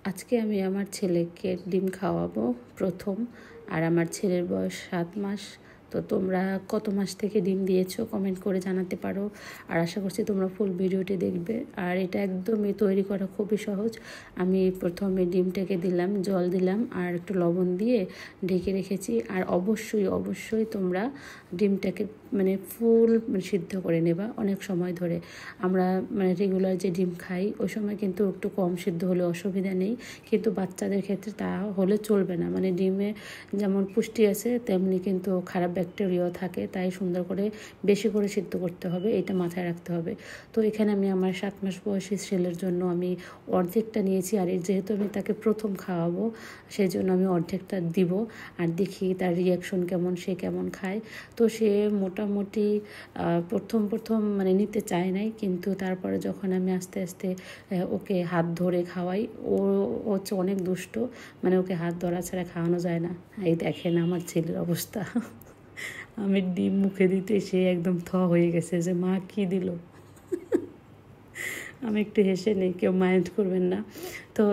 আজকে আমি আমার ছেলেকে ডিম খাওয়াবো প্রথম। আর আমার ছেলের বয়স 7 মাস। তো তোমরা কত মাস থেকে ডিম দিয়েছো কমেন্ট করে জানাতে পারো। আর আশা করছি তোমরা ফুল ভিডিওটি দেখবে। আর এটা একদমই তৈরি করা খুবই সহজ। আমি প্রথমে ডিমটাকে দিলাম, জল দিলাম আর একটু লবণ দিয়ে ঢেকে রেখেছি। আর অবশ্যই তোমরা ডিমটাকে ফুল সিদ্ধ করে নেবা অনেক সময় ধরে। আমরা রেগুলার যে ডিম খাই ওই সময় কিন্তু একটু কম সিদ্ধ হলে অসুবিধা নেই, কিন্তু বাচ্চাদের ক্ষেত্রে তা হলে চলবে না। ডিমে যেমন পুষ্টি আছে তেমনি কিন্তু খারাপ ব্যাকটেরিয়াও থাকে, তাই সুন্দর করে বেশি করে সিদ্ধ করতে হবে, এটা মাথায় রাখতে হবে। তো এখানে আমি আমার 7 মাস বয়সী ছেলের জন্য আমি অর্ধেকটা নিয়েছি। আর যেহেতু আমি তাকে প্রথম খাওয়াবো সেই জন্য আমি অর্ধেকটা দিব। আর দেখি তার রিয়াকশন কেমন, সে কেমন খায়। তো সে মোটামুটি প্রথম নিতে চায় নাই, কিন্তু তারপরে যখন আমি আস্তে আস্তে ওকে হাত ধরে খাওয়াই, ও হচ্ছে অনেক দুষ্ট, ওকে হাত ধরা ছাড়া খাওয়ানো যায় না। এই দেখেন আমার ছেলের অবস্থা। আমি ডিম মুখে দিতে সে একদম হয়ে গেছে যে মা কি দিল। আমি একটু হেসে নেই, কেউ মাইন্ড করবেন না। তো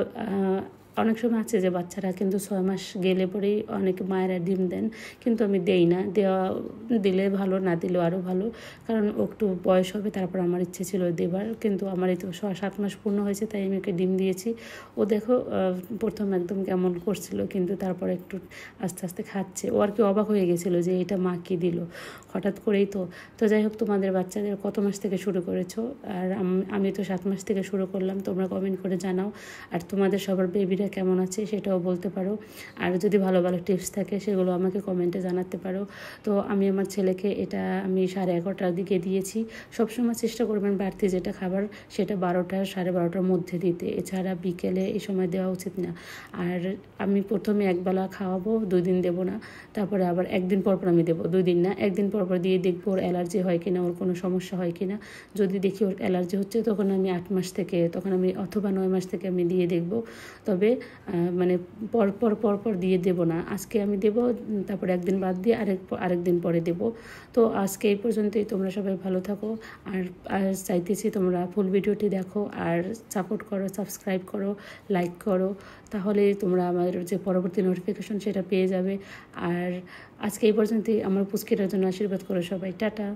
অনেক সময় আছে যে বাচ্চারা কিন্তু 6 মাস গেলে পরেই অনেক মায়েরা ডিম দেন, কিন্তু আমি দেই না। দিলে ভালো, না দিলেও আরও ভালো, কারণ একটু বয়স হবে তারপর আমার ইচ্ছে ছিল দেবার, কিন্তু আমার এই তো 7 মাস পূর্ণ হয়েছে তাই আমি ওকে ডিম দিয়েছি। ও দেখো প্রথম একদম কেমন করছিল, কিন্তু তারপর একটু আস্তে আস্তে খাচ্ছে। ও আর কি অবাক হয়ে গেছিলো যে এটা মা কী দিল হঠাৎ করেই। তো যাই হোক, তোমাদের বাচ্চাদের কত মাস থেকে শুরু করেছো? আর আমি তো 7 মাস থেকে শুরু করলাম। তোমরা কমেন্ট করে জানাও। আর তোমাদের সবার বেবিরা কেমন আছে সেটাও বলতে পারো। আর যদি ভালো ভালো টিপস থাকে সেগুলো আমাকে কমেন্টে জানাতে পারো। তো আমি আমার ছেলেকে এটা আমি 11:30টার দিকে দিয়েছি। সবসময় চেষ্টা করবেন বাড়তি যেটা খাবার সেটা 12টা 12:30টার মধ্যে দিতে, এছাড়া বিকেলে এই সময় দেওয়া উচিত না। আর আমি প্রথমে একবেলা খাওয়াবো, 2 দিন দেবো না। তারপরে আবার একদিন পর আমি দেবো, 2 দিন না, একদিন পর দিয়ে দেখবো ওর অ্যালার্জি হয় কিনা, ওর কোনো সমস্যা হয় কিনা। যদি দেখি ওর অ্যালার্জি হচ্ছে তখন আমি 8 মাস থেকে অথবা 9 মাস থেকে আমি দিয়ে দেখবো। তবে পর দিয়ে দেবো না। আজকে আমি দেবো, তারপর একদিন বাদ দিয়ে আরেকদিন পরে দেবো। তো আজকে এই পর্যন্তই। তোমরা সবাই ভালো থাকো। আর চাইতেছি তোমরা ফুল ভিডিওটি দেখো আর সাপোর্ট করো, সাবস্ক্রাইব করো, লাইক করো, তাহলে তোমরা আমার যে পরবর্তী নোটিফিকেশন সেটা পেয়ে যাবে। আর আজকে এই পর্যন্তই। আমার পুচকিটার জন্য আশীর্বাদ করো সবাই। টাটা।